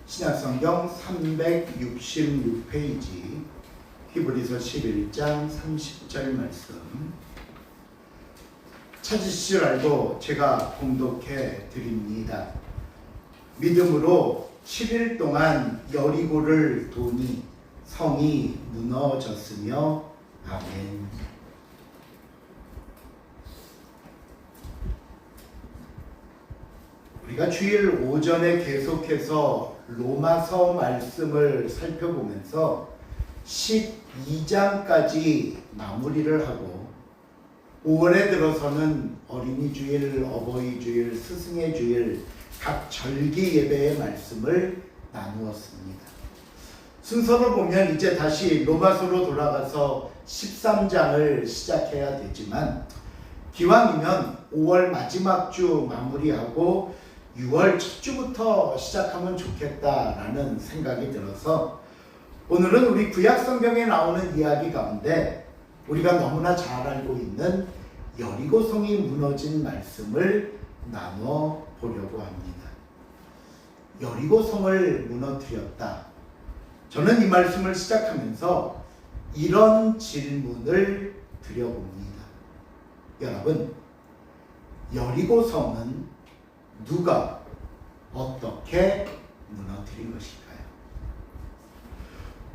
신약성경 366페이지 히브리서 11장 30절 말씀 찾으실 줄 알고 제가 공독해 드립니다. 믿음으로 7일 동안 여리고를 도니 성이 무너졌으며 아멘. 우리가 주일 오전에 계속해서 로마서 말씀을 살펴보면서 12장까지 마무리를 하고 5월에 들어서는 어린이 주일, 어버이 주일, 스승의 주일 각 절기 예배의 말씀을 나누었습니다. 순서로 보면 이제 다시 로마서로 돌아가서 13장을 시작해야 되지만 기왕이면 5월 마지막 주 마무리하고 6월 첫 주부터 시작하면 좋겠다라는 생각이 들어서 오늘은 우리 구약 성경에 나오는 이야기 가운데 우리가 너무나 잘 알고 있는 여리고성이 무너진 말씀을 나눠 보려고 합니다. 여리고성을 무너뜨렸다. 저는 이 말씀을 시작하면서 이런 질문을 드려봅니다. 여러분, 여리고성은 누가 어떻게 무너뜨린 것일까요?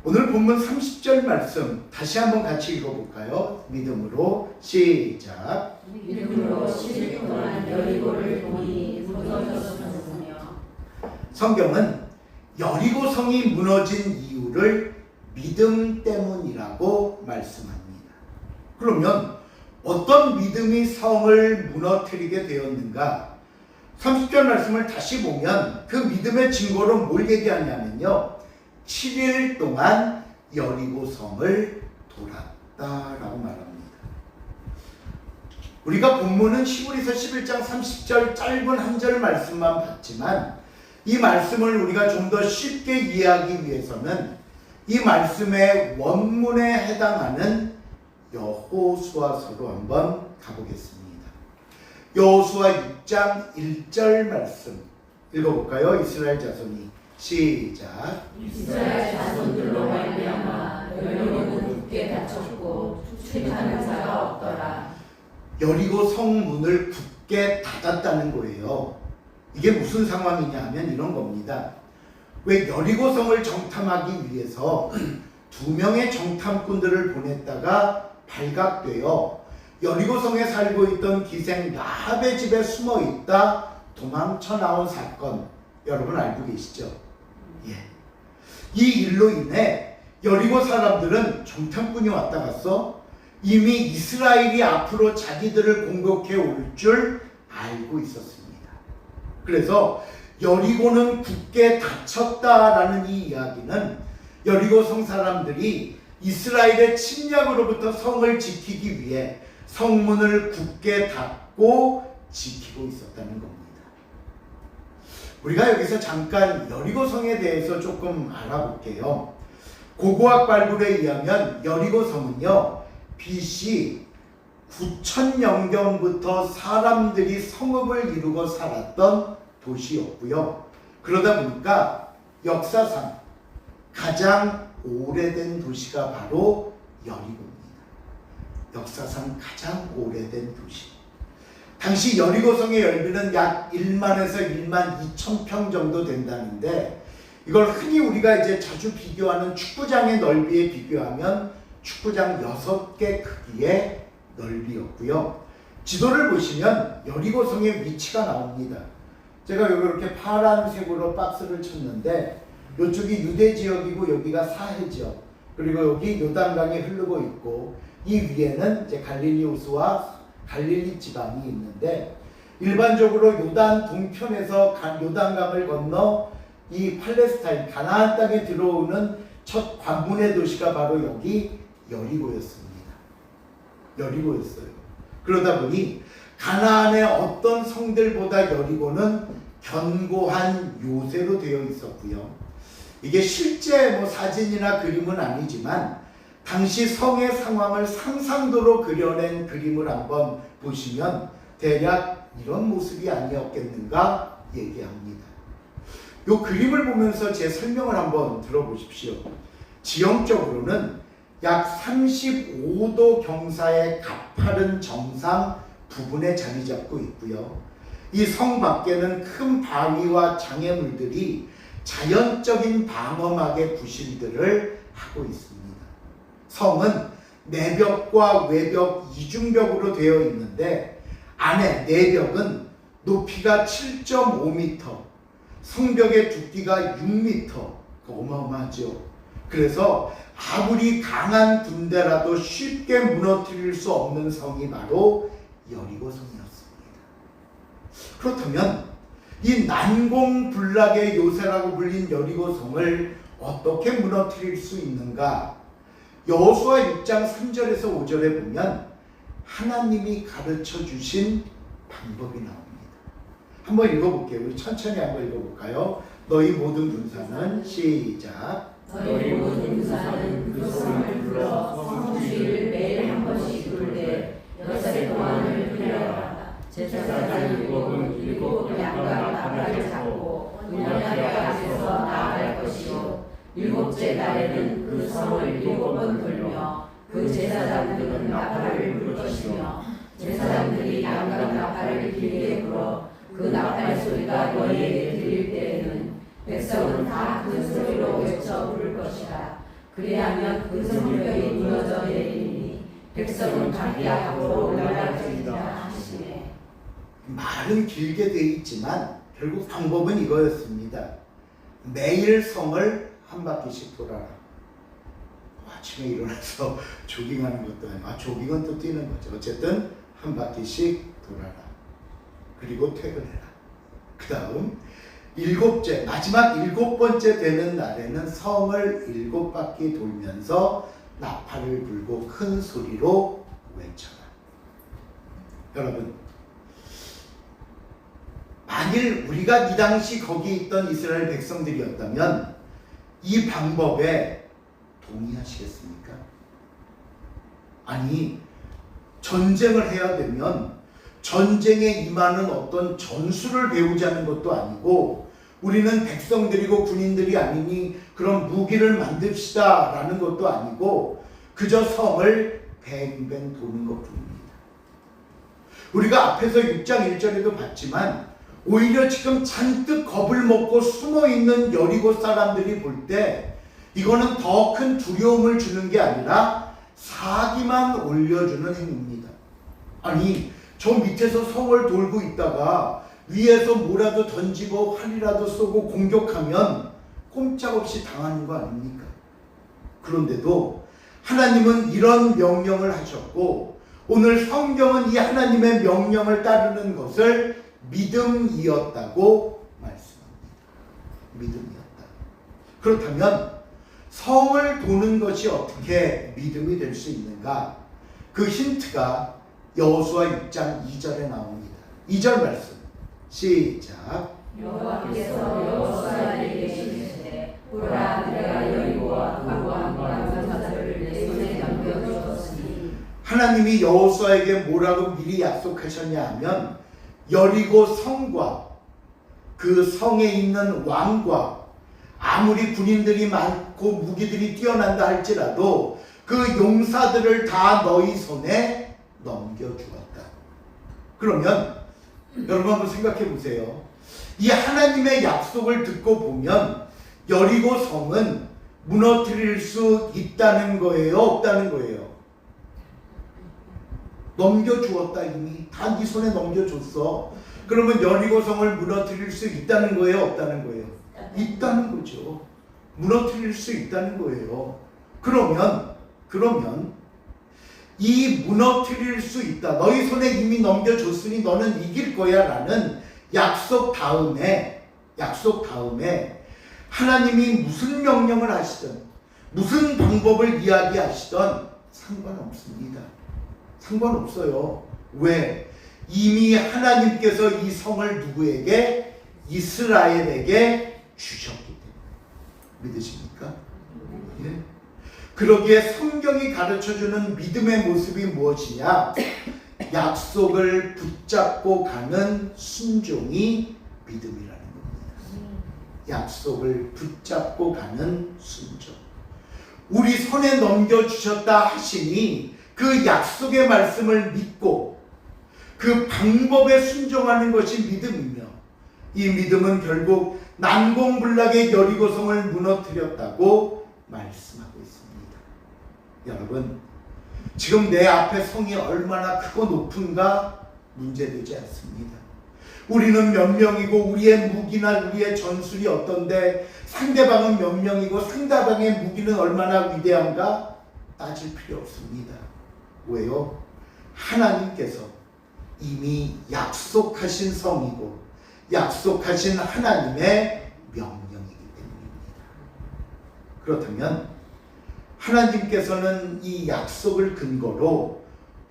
오늘 본문 30절 말씀 다시 한번 같이 읽어볼까요? 믿음으로 시작. 믿음으로 10일 동안 여리고를 보니 무너졌으며. 성경은 여리고성이 무너진 이유를 믿음 때문이라고 말씀합니다. 그러면 어떤 믿음이 성을 무너뜨리게 되었는가? 30절 말씀을 다시 보면 그 믿음의 증거로 뭘 얘기하냐면요, 7일 동안 여리고성을 돌았다라고 말합니다. 우리가 본문은 히브리서 11장 30절 짧은 한 절 말씀만 봤지만 이 말씀을 우리가 좀 더 쉽게 이해하기 위해서는 이 말씀의 원문에 해당하는 여호수아서로 한번 가보겠습니다. 여호수아 6장 1절 말씀 읽어볼까요? 이스라엘 자손이 시작. 이스라엘 자손들로 말미암아 여리고는 굳게 닫혔고 출입하는 자가 없더라. 여리고 성문을 굳게 닫았다는 거예요. 이게 무슨 상황이냐 하면 이런 겁니다. 왜 여리고 성을 정탐하기 위해서 2명의 정탐꾼들을 보냈다가 발각되어 여리고성에 살고 있던 기생 라합의 집에 숨어 있다 도망쳐 나온 사건, 여러분 알고 계시죠? 예. 이 일로 인해 여리고 사람들은 정탐꾼이 왔다 갔어 이미 이스라엘이 앞으로 자기들을 공격해 올 줄 알고 있었습니다. 그래서 여리고는 굳게 닫혔다라는 이 이야기는 여리고성 사람들이 이스라엘의 침략으로부터 성을 지키기 위해 성문을 굳게 닫고 지키고 있었다는 겁니다. 우리가 여기서 잠깐 여리고성에 대해서 조금 알아볼게요. 고고학 발굴에 의하면 여리고성은요, BC 9000년경부터 사람들이 성읍을 이루고 살았던 도시였고요. 그러다 보니까 역사상 가장 오래된 도시가 바로 여리고입니다. 역사상 가장 오래된 도시. 당시 여리고성의 넓이는 약 1만에서 1만 2천 평 정도 된다는데 이걸 흔히 우리가 이제 자주 비교하는 축구장의 넓이에 비교하면 축구장 6개 크기의 넓이였고요. 지도를 보시면 여리고성의 위치가 나옵니다. 제가 여기 이렇게 파란색으로 박스를 쳤는데 이쪽이 유대 지역이고 여기가 사해 지역, 그리고 여기 요단강이 흐르고 있고 이 위에는 이제 갈릴리 호수와 갈릴리 지방이 있는데 일반적으로 요단 동편에서 요단강을 건너 이 팔레스타인 가나안 땅에 들어오는 첫 관문의 도시가 바로 여기 여리고였습니다. 여리고였어요. 그러다 보니 가나안의 어떤 성들보다 여리고는 견고한 요새로 되어 있었고요. 이게 실제 사진이나 그림은 아니지만 당시 성의 상황을 상상도로 그려낸 그림을 한번 보시면 대략 이런 모습이 아니었겠는가 얘기합니다. 이 그림을 보면서 제 설명을 한번 들어보십시오. 지형적으로는 약 35도 경사의 가파른 정상 부분에 자리 잡고 있고요. 이 성 밖에는 큰 바위와 장애물들이 자연적인 방어막의 구실들을 하고 있습니다. 성은 내벽과 외벽 이중벽으로 되어 있는데 안에 내벽은 높이가 7.5m, 성벽의 두께가 6m, 어마어마하죠. 그래서 아무리 강한 군대라도 쉽게 무너뜨릴 수 없는 성이 바로 여리고성이었습니다. 그렇다면 이 난공불락의 요새라고 불린 여리고성을 어떻게 무너뜨릴 수 있는가? 여호수아 6장 3절에서 5절에 보면 하나님이 가르쳐 주신 방법이 나옵니다. 한번 읽어볼게요. 우리 천천히 한번 읽어볼까요? 너희 모든 군사는 시작. 너희 모든 군사는 그 성을 불러 성주의를 매일 한 번씩 돌되 엿새 동안을 흘려라. 제사장 일곱 양과 나팔을 잡고 언약궤 앞에서 나아갈 것이요 일곱째 날에는 그 성을 7번 돌며 그 제사장들은 나팔을 불 것이며 제사장들이 양과 나팔을 길게 불어 그 나팔 소리가 너희에게 들릴 때에는 백성은 다 그 소리로 외쳐 부를 것이라. 그리하면 그 성벽이 무너져 내리니 백성은 각기 앞으로 올라갈지니라 하시네. 말은 길게 돼 있지만 결국 방법은 이거였습니다. 매일 성을 한 바퀴씩 돌아라. 아침에 일어나서 조깅하는 것도 아니고, 조깅은 또 뛰는 거죠. 어쨌든 한 바퀴씩 돌아라. 그리고 퇴근해라. 그 다음 마지막 7번째 되는 날에는 성을 7바퀴 돌면서 나팔을 불고 큰 소리로 외쳐라. 여러분, 만일 우리가 이 당시 거기 있던 이스라엘 백성들이었다면 이 방법에 동의하시겠습니까? 아니, 전쟁을 해야 되면 전쟁에 임하는 어떤 전술을 배우자는 것도 아니고 우리는 백성들이고 군인들이 아니니 그런 무기를 만듭시다 라는 것도 아니고 그저 성을 뱅뱅 도는 것뿐입니다. 우리가 앞에서 6장 1절에도 봤지만 오히려 지금 잔뜩 겁을 먹고 숨어있는 여리고 사람들이 볼 때 이거는 더 큰 두려움을 주는 게 아니라 사기만 올려주는 행위입니다. 아니, 저 밑에서 성을 돌고 있다가 위에서 뭐라도 던지고 활이라도 쏘고 공격하면 꼼짝없이 당하는 거 아닙니까? 그런데도 하나님은 이런 명령을 하셨고 오늘 성경은 이 하나님의 명령을 따르는 것을 믿음이었다고 말씀합니다. 믿음이었다. 그렇다면 성을 도는 것이 어떻게 믿음이 될 수 있는가? 그 힌트가 여호수아 6장 2절에 나옵니다. 2절 말씀 시작. 여호와께서 여호수아에게 이르시되 보라 내가 여리고와 그 왕과 전사들을 내 손에 넘겨주었으니. 하나님이 여호수아에게 뭐라고 미리 약속하셨냐 하면 여리고 성과 그 성에 있는 왕과 아무리 군인들이 많고 무기들이 뛰어난다 할지라도 그 용사들을 다 너희 손에 넘겨주었다. 그러면 여러분 한번 생각해 보세요. 이 하나님의 약속을 듣고 보면 여리고 성은 무너뜨릴 수 있다는 거예요, 없다는 거예요? 넘겨주었다. 이미 다 네 손에 넘겨줬어. 그러면 여리고 성을 무너뜨릴 수 있다는 거예요, 없다는 거예요? 있다는 거죠. 무너뜨릴 수 있다는 거예요. 그러면 이 무너뜨릴 수 있다. 너희 손에 이미 넘겨줬으니 너는 이길 거야 라는 약속 다음에 하나님이 무슨 명령을 하시든 무슨 방법을 이야기하시든 상관없습니다. 상관없어요. 왜? 이미 하나님께서 이 성을 누구에게? 이스라엘에게 주셨기 때문에. 믿으십니까? 예? 그러기에 성경이 가르쳐주는 믿음의 모습이 무엇이냐? 약속을 붙잡고 가는 순종이 믿음이라는 겁니다. 약속을 붙잡고 가는 순종. 우리 손에 넘겨주셨다 하시니 그 약속의 말씀을 믿고 그 방법에 순종하는 것이 믿음이며, 이 믿음은 결국 난공불락의 여리고성을 무너뜨렸다고 말씀하고 있습니다. 여러분, 지금 내 앞에 성이 얼마나 크고 높은가 문제되지 않습니다. 우리는 몇 명이고 우리의 무기나 우리의 전술이 어떤데 상대방은 몇 명이고 상대방의 무기는 얼마나 위대한가 따질 필요 없습니다. 왜요? 하나님께서 이미 약속하신 성이고 약속하신 하나님의 명령이기 때문입니다. 그렇다면 하나님께서는 이 약속을 근거로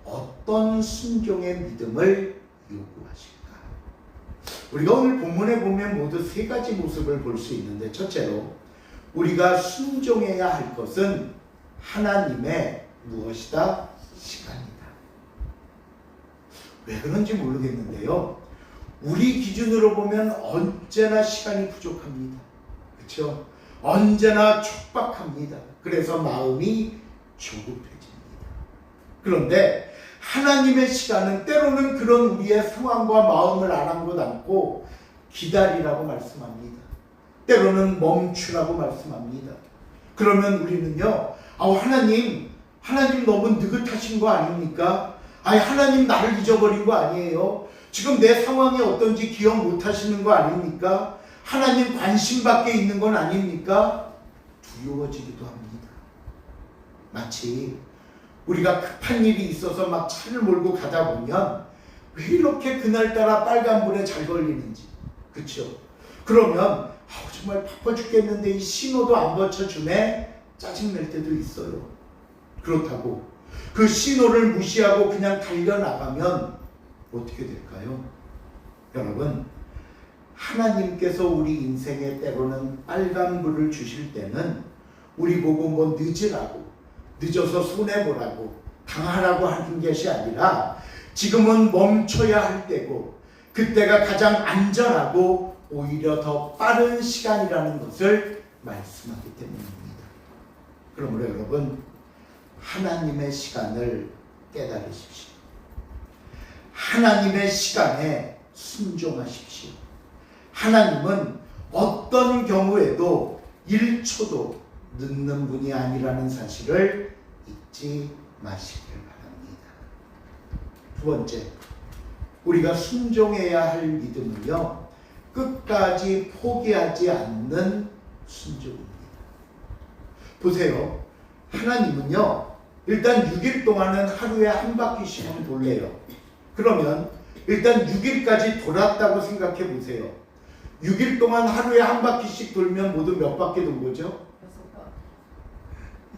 어떤 순종의 믿음을 요구하실까? 우리가 오늘 본문에 보면 모두 세 가지 모습을 볼 수 있는데, 첫째로 우리가 순종해야 할 것은 하나님의 무엇이다? 시간이다. 왜 그런지 모르겠는데요, 우리 기준으로 보면 언제나 시간이 부족합니다. 그렇죠? 언제나 촉박합니다. 그래서 마음이 조급해집니다. 그런데 하나님의 시간은 때로는 그런 우리의 상황과 마음을 아랑곳 않고 기다리라고 말씀합니다. 때로는 멈추라고 말씀합니다. 그러면 우리는요, 하나님 너무 느긋하신 거 아닙니까? 하나님 나를 잊어버린 거 아니에요? 지금 내 상황이 어떤지 기억 못 하시는 거 아닙니까? 하나님 관심 밖에 있는 건 아닙니까? 두려워지기도 합니다. 마치 우리가 급한 일이 있어서 막 차를 몰고 가다 보면 왜 이렇게 그날따라 빨간불에 잘 걸리는지, 그렇죠? 그러면 정말 바빠 죽겠는데 이 신호도 안 받쳐주네, 짜증낼 때도 있어요. 그렇다고 그 신호를 무시하고 그냥 달려나가면 어떻게 될까요? 여러분, 하나님께서 우리 인생에 때로는 빨간불을 주실 때는 우리 보고 뭐 늦으라고, 늦어서 손해보라고, 당하라고 하는 것이 아니라 지금은 멈춰야 할 때고 그때가 가장 안전하고 오히려 더 빠른 시간이라는 것을 말씀하기 때문입니다. 그러므로 여러분, 하나님의 시간을 깨달으십시오. 하나님의 시간에 순종하십시오. 하나님은 어떤 경우에도 1초도 늦는 분이 아니라는 사실을 잊지 마시길 바랍니다. 두 번째, 우리가 순종해야 할 믿음은요, 끝까지 포기하지 않는 순종입니다. 보세요. 하나님은요, 일단 6일 동안은 하루에 한 바퀴씩은 돌래요. 그러면 일단 6일까지 돌았다고 생각해 보세요. 6일 동안 하루에 한 바퀴씩 돌면 모두 몇 바퀴 돈 거죠? 6번.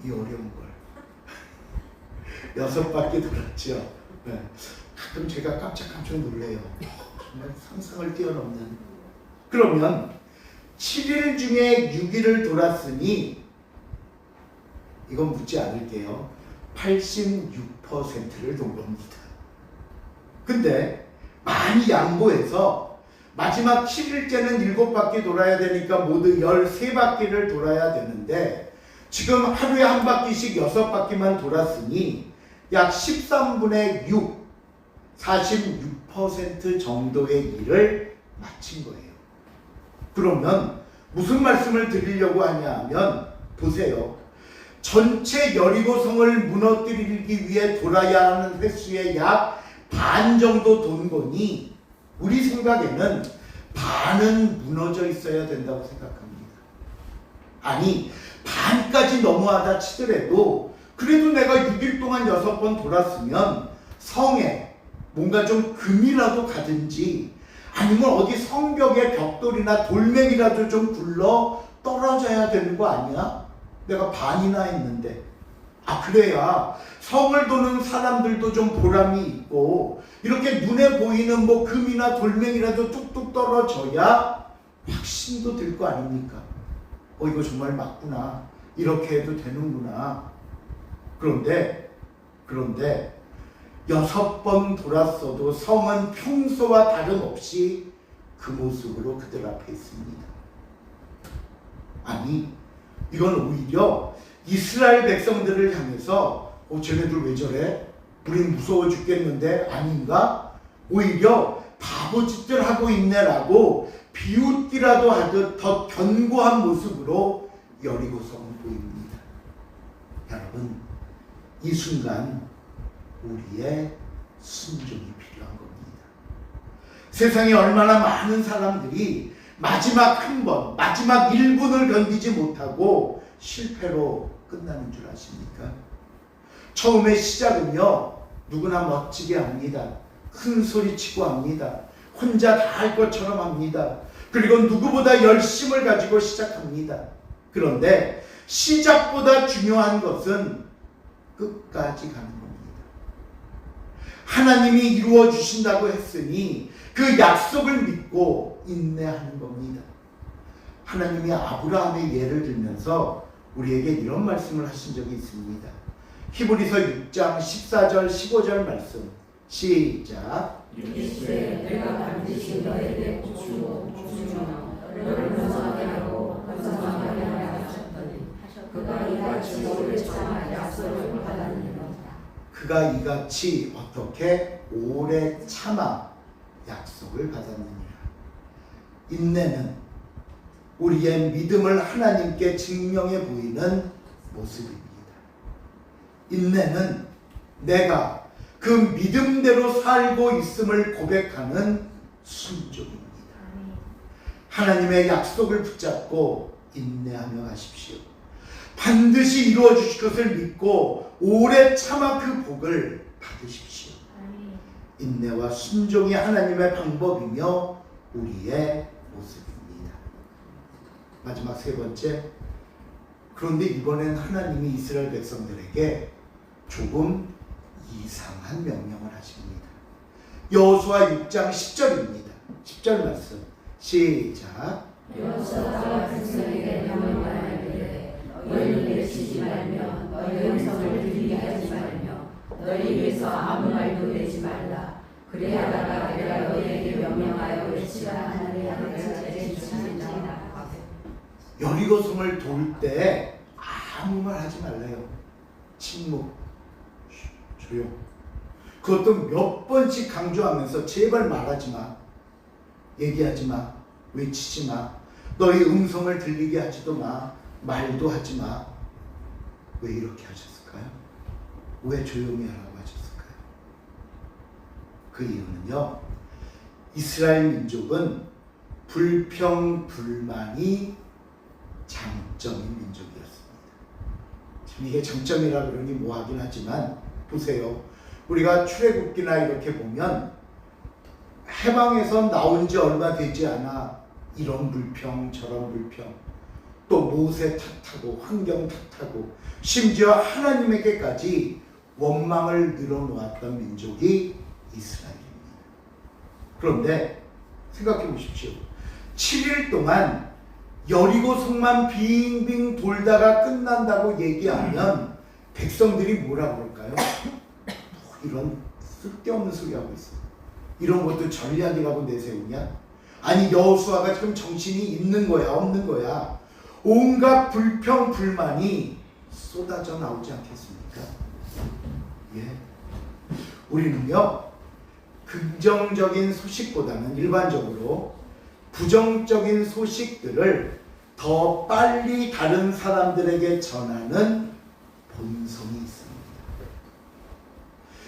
이 어려운 걸. 6바퀴 돌았죠. 네. 가끔 제가 깜짝 놀래요. 정말 상상을 뛰어넘는. 그러면 7일 중에 6일을 돌았으니 이건 묻지 않을게요. 86%를 돈 겁니다. 근데 많이 양보해서 마지막 7일째는 7바퀴 돌아야 되니까 모두 13바퀴를 돌아야 되는데 지금 하루에 한 바퀴씩 6바퀴만 돌았으니 약 13분의 6, 46% 정도의 일을 마친 거예요. 그러면 무슨 말씀을 드리려고 하냐 하면, 보세요. 전체 여리고성을 무너뜨리기 위해 돌아야 하는 횟수의 약 반 정도 돈 거니 우리 생각에는 반은 무너져 있어야 된다고 생각합니다. 아니, 반까지 넘어가다 치더라도 그래도 내가 6일 동안 6번 돌았으면 성에 뭔가 좀 금이라도 가든지 아니면 어디 성벽에 벽돌이나 돌멩이라도 좀 굴러 떨어져야 되는 거 아니야? 내가 반이나 했는데. 그래야 성을 도는 사람들도 좀 보람이 있고 이렇게 눈에 보이는 뭐 금이나 돌멩이라도 뚝뚝 떨어져야 확신도 들 거 아닙니까? 이거 정말 맞구나. 이렇게 해도 되는구나. 그런데 6번 돌았어도 성은 평소와 다름없이 그 모습으로 그들 앞에 있습니다. 아니, 이건 오히려 이스라엘 백성들을 향해서 쟤네들 왜 저래? 우린 무서워 죽겠는데 아닌가? 오히려 바보짓들 하고 있네라고 비웃기라도 하듯 더 견고한 모습으로 여리고성을 보입니다. 여러분, 이 순간 우리의 순종이 필요한 겁니다. 세상에 얼마나 많은 사람들이 마지막 한 번, 마지막 1분을 견디지 못하고 실패로 끝나는 줄 아십니까? 처음에 시작은요, 누구나 멋지게 합니다. 큰 소리 치고 합니다. 혼자 다 할 것처럼 합니다. 그리고 누구보다 열심을 가지고 시작합니다. 그런데 시작보다 중요한 것은 끝까지 가는 겁니다. 하나님이 이루어 주신다고 했으니 그 약속을 믿고 인내하는 겁니다. 하나님이 아브라함의 예를 들면서 우리에게 이런 말씀을 하신 적이 있습니다. 히브리서 6장 14절 15절 말씀 시작. 이르시되 내가 반드시 너에게 주고 너를 건강하게 하고 건강하게 하라 하셨더니 그가 이같이 오래 참아 약속을 받았느니라. 그가 이같이 어떻게 오래 참아 약속을 받았느니라. 인내는 우리의 믿음을 하나님께 증명해 보이는 모습입니다. 인내는 내가 그 믿음대로 살고 있음을 고백하는 순종입니다. 하나님의 약속을 붙잡고 인내하며 가십시오. 반드시 이루어 주실 것을 믿고 오래 참아 그 복을 받으십시오. 인내와 순종이 하나님의 방법이며 우리의 모습입니다. 마지막 세 번째, 그런데 이번엔 하나님이 이스라엘 백성들에게 조금 이상한 명령을 하십니다. 여호수아 6장 10절입니다. 10절 말씀 시작. 여호수아가 백성에게 명령하기를 너희를 내치지 말며 너희 음성을 들리게 하지 말며 너희 위에서 아무 말도 내지 말라. 그리하다가 내가 너희에게 명령하여 외치라 하는 양을 내치리라. 여리고성을 돌 때 아무 말 하지 말래요. 침묵, 조용. 그것도 몇 번씩 강조하면서 제발 말하지 마, 얘기하지 마, 외치지 마, 너희 음성을 들리게 하지도 마, 말도 하지 마. 왜 이렇게 하셨을까요? 왜 조용히 하라고 하셨을까요? 그 이유는요, 이스라엘 민족은 불평불만이 장점인 민족이었습니다. 지금 이게 장점이라 그러니 뭐하긴 하지만 보세요. 우리가 출애굽기나 이렇게 보면 해방에서 나온 지 얼마 되지 않아 이런 불평 저런 불평, 또 모세 탓하고 환경 탓하고 심지어 하나님에게까지 원망을 늘어놓았던 민족이 이스라엘입니다. 그런데 생각해 보십시오. 7일 동안 여리고성만 빙빙 돌다가 끝난다고 얘기하면 백성들이 뭐라 그럴까요? 이런 쓸데없는 소리 하고 있어. 이런 것도 전략이라고 내세우냐? 아니, 여호수아가 지금 정신이 있는 거야 없는 거야? 온갖 불평 불만이 쏟아져 나오지 않겠습니까? 예. 우리는요, 긍정적인 소식보다는 일반적으로 부정적인 소식들을 더 빨리 다른 사람들에게 전하는 본성이 있습니다.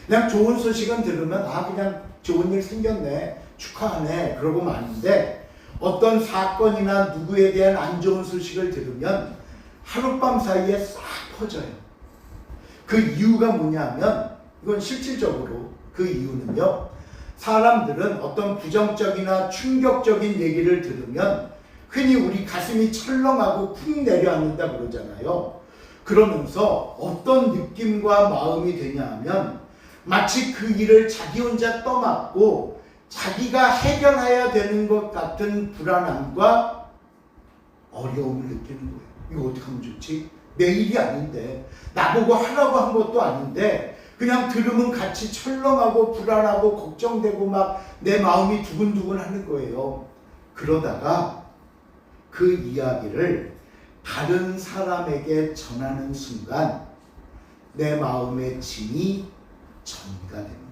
그냥 좋은 소식은 들으면 그냥 좋은 일 생겼네, 축하하네, 그러고 마는데 어떤 사건이나 누구에 대한 안 좋은 소식을 들으면 하룻밤 사이에 싹 퍼져요. 그 이유가 뭐냐면, 이건 실질적으로 그 이유는요, 사람들은 어떤 부정적이나 충격적인 얘기를 들으면 흔히 우리 가슴이 철렁하고 쿵 내려앉는다 그러잖아요. 그러면서 어떤 느낌과 마음이 되냐 하면 마치 그 일을 자기 혼자 떠맡고 자기가 해결해야 되는 것 같은 불안함과 어려움을 느끼는 거예요. 이거 어떻게 하면 좋지? 내 일이 아닌데, 나보고 하라고 한 것도 아닌데 그냥 들으면 같이 철렁하고 불안하고 걱정되고 막 내 마음이 두근두근 하는 거예요. 그러다가 그 이야기를 다른 사람에게 전하는 순간 내 마음의 짐이 정리가 됩니다.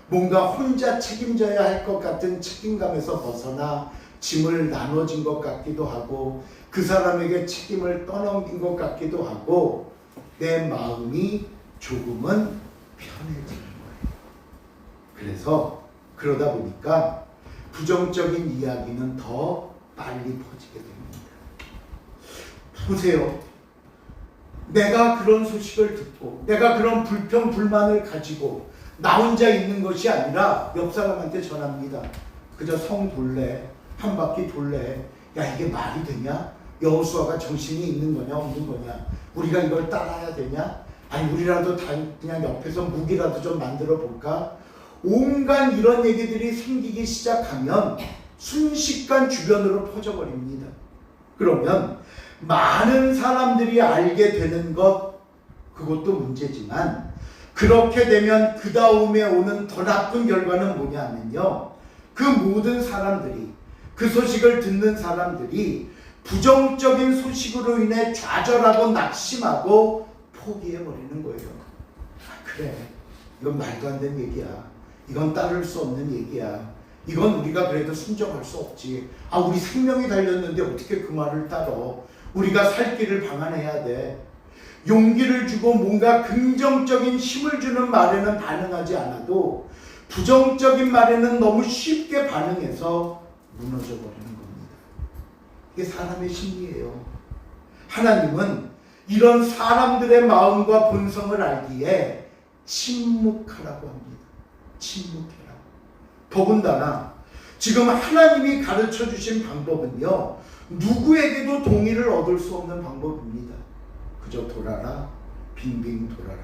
뭔가 혼자 책임져야 할 것 같은 책임감에서 벗어나 짐을 나눠진 것 같기도 하고 그 사람에게 책임을 떠넘긴 것 같기도 하고 내 마음이 조금은 편해지는 거예요. 그래서 그러다 보니까 부정적인 이야기는 더 빨리 퍼지게 됩니다. 보세요. 내가 그런 소식을 듣고 내가 그런 불평 불만을 가지고 나 혼자 있는 것이 아니라 옆 사람한테 전합니다. 그저 성 돌래, 한 바퀴 돌래. 야, 이게 말이 되냐? 여호수아가 정신이 있는 거냐 없는 거냐? 우리가 이걸 따라야 되냐? 아니 우리라도 다 그냥 옆에서 무기라도 좀 만들어 볼까? 온갖 이런 얘기들이 생기기 시작하면 순식간 주변으로 퍼져버립니다. 그러면 많은 사람들이 알게 되는 것, 그것도 문제지만 그렇게 되면 그 다음에 오는 더 나쁜 결과는 뭐냐면요, 그 모든 사람들이, 그 소식을 듣는 사람들이 부정적인 소식으로 인해 좌절하고 낙심하고 포기해버리는 거예요. 그래, 이건 말도 안 되는 얘기야. 이건 따를 수 없는 얘기야. 이건 우리가 그래도 순종할 수 없지. 우리 생명이 달렸는데 어떻게 그 말을 따러. 우리가 살 길을 방안해야 돼. 용기를 주고 뭔가 긍정적인 힘을 주는 말에는 반응하지 않아도 부정적인 말에는 너무 쉽게 반응해서 무너져 버리는 겁니다. 이게 사람의 심리예요. 하나님은 이런 사람들의 마음과 본성을 알기에 침묵하라고 합니다. 침묵해라. 더군다나 지금 하나님이 가르쳐 주신 방법은요, 누구에게도 동의를 얻을 수 없는 방법입니다. 그저 돌아라, 빙빙 돌아라.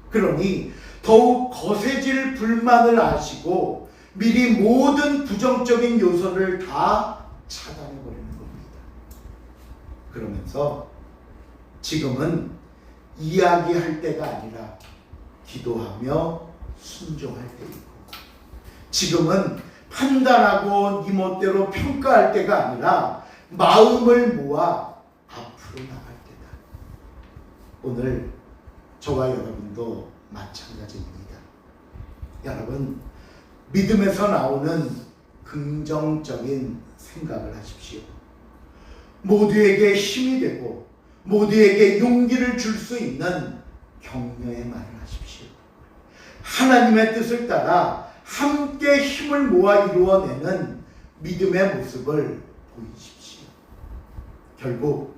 그러니 더욱 거세질 불만을 아시고 미리 모든 부정적인 요소를 다 차단해버리는 겁니다. 그러면서 지금은 이야기할 때가 아니라 기도하며 순종할 때이고, 지금은 판단하고 네 멋대로 평가할 때가 아니라 마음을 모아 앞으로 나갈 때다. 오늘 저와 여러분도 마찬가지입니다. 여러분, 믿음에서 나오는 긍정적인 생각을 하십시오. 모두에게 힘이 되고 모두에게 용기를 줄 수 있는 격려의 말을 하십시오. 하나님의 뜻을 따라 함께 힘을 모아 이루어내는 믿음의 모습을 보이십시오. 결국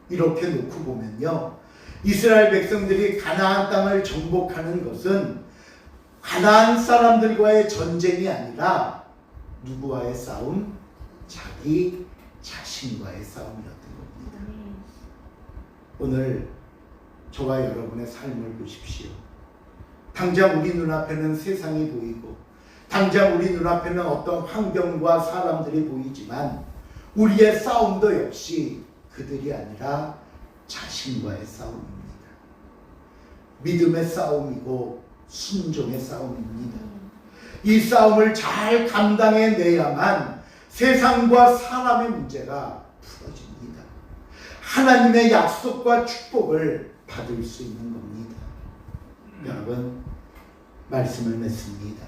이렇게 놓고 보면요, 이스라엘 백성들이 가나안 땅을 정복하는 것은 가나안 사람들과의 전쟁이 아니라 누구와의 싸움? 자기 자신과의 싸움이었던 겁니다. 오늘 저와 여러분의 삶을 보십시오. 당장 우리 눈앞에는 세상이 보이고 당장 우리 눈앞에는 어떤 환경과 사람들이 보이지만 우리의 싸움도 역시 그들이 아니라 자신과의 싸움입니다. 믿음의 싸움이고 순종의 싸움입니다. 이 싸움을 잘 감당해내야만 세상과 사람의 문제가 풀어집니다. 하나님의 약속과 축복을 받을 수 있는 겁니다. 여러분, 말씀을 맺습니다.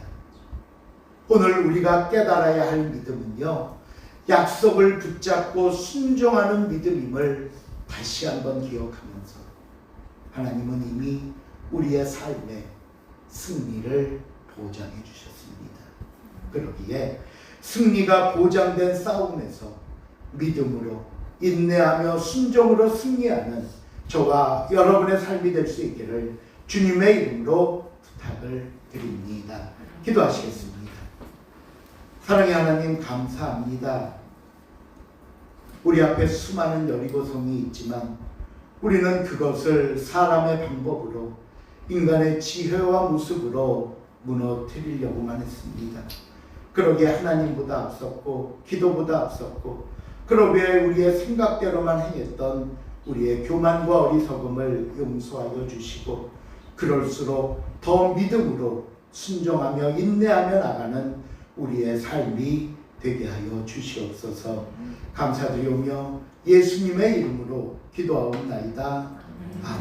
오늘 우리가 깨달아야 할 믿음은요, 약속을 붙잡고 순종하는 믿음임을 다시 한번 기억하면서 하나님은 이미 우리의 삶에 승리를 보장해 주셨습니다. 그러기에 승리가 보장된 싸움에서 믿음으로 인내하며 순종으로 승리하는 저와 여러분의 삶이 될 수 있기를 주님의 이름으로 부탁을 드립니다. 기도하시겠습니다. 사랑의 하나님, 감사합니다. 우리 앞에 수많은 여리고성이 있지만 우리는 그것을 사람의 방법으로, 인간의 지혜와 모습으로 무너뜨리려고만 했습니다. 그러기에 하나님보다 앞섰고 기도보다 앞섰고, 그러기에 우리의 생각대로만 행했던 우리의 교만과 어리석음을 용서하여 주시고, 그럴수록 더 믿음으로 순종하며 인내하며 나가는 우리의 삶이 되게 하여 주시옵소서. 감사드리오며 예수님의 이름으로 기도하옵나이다. 아멘.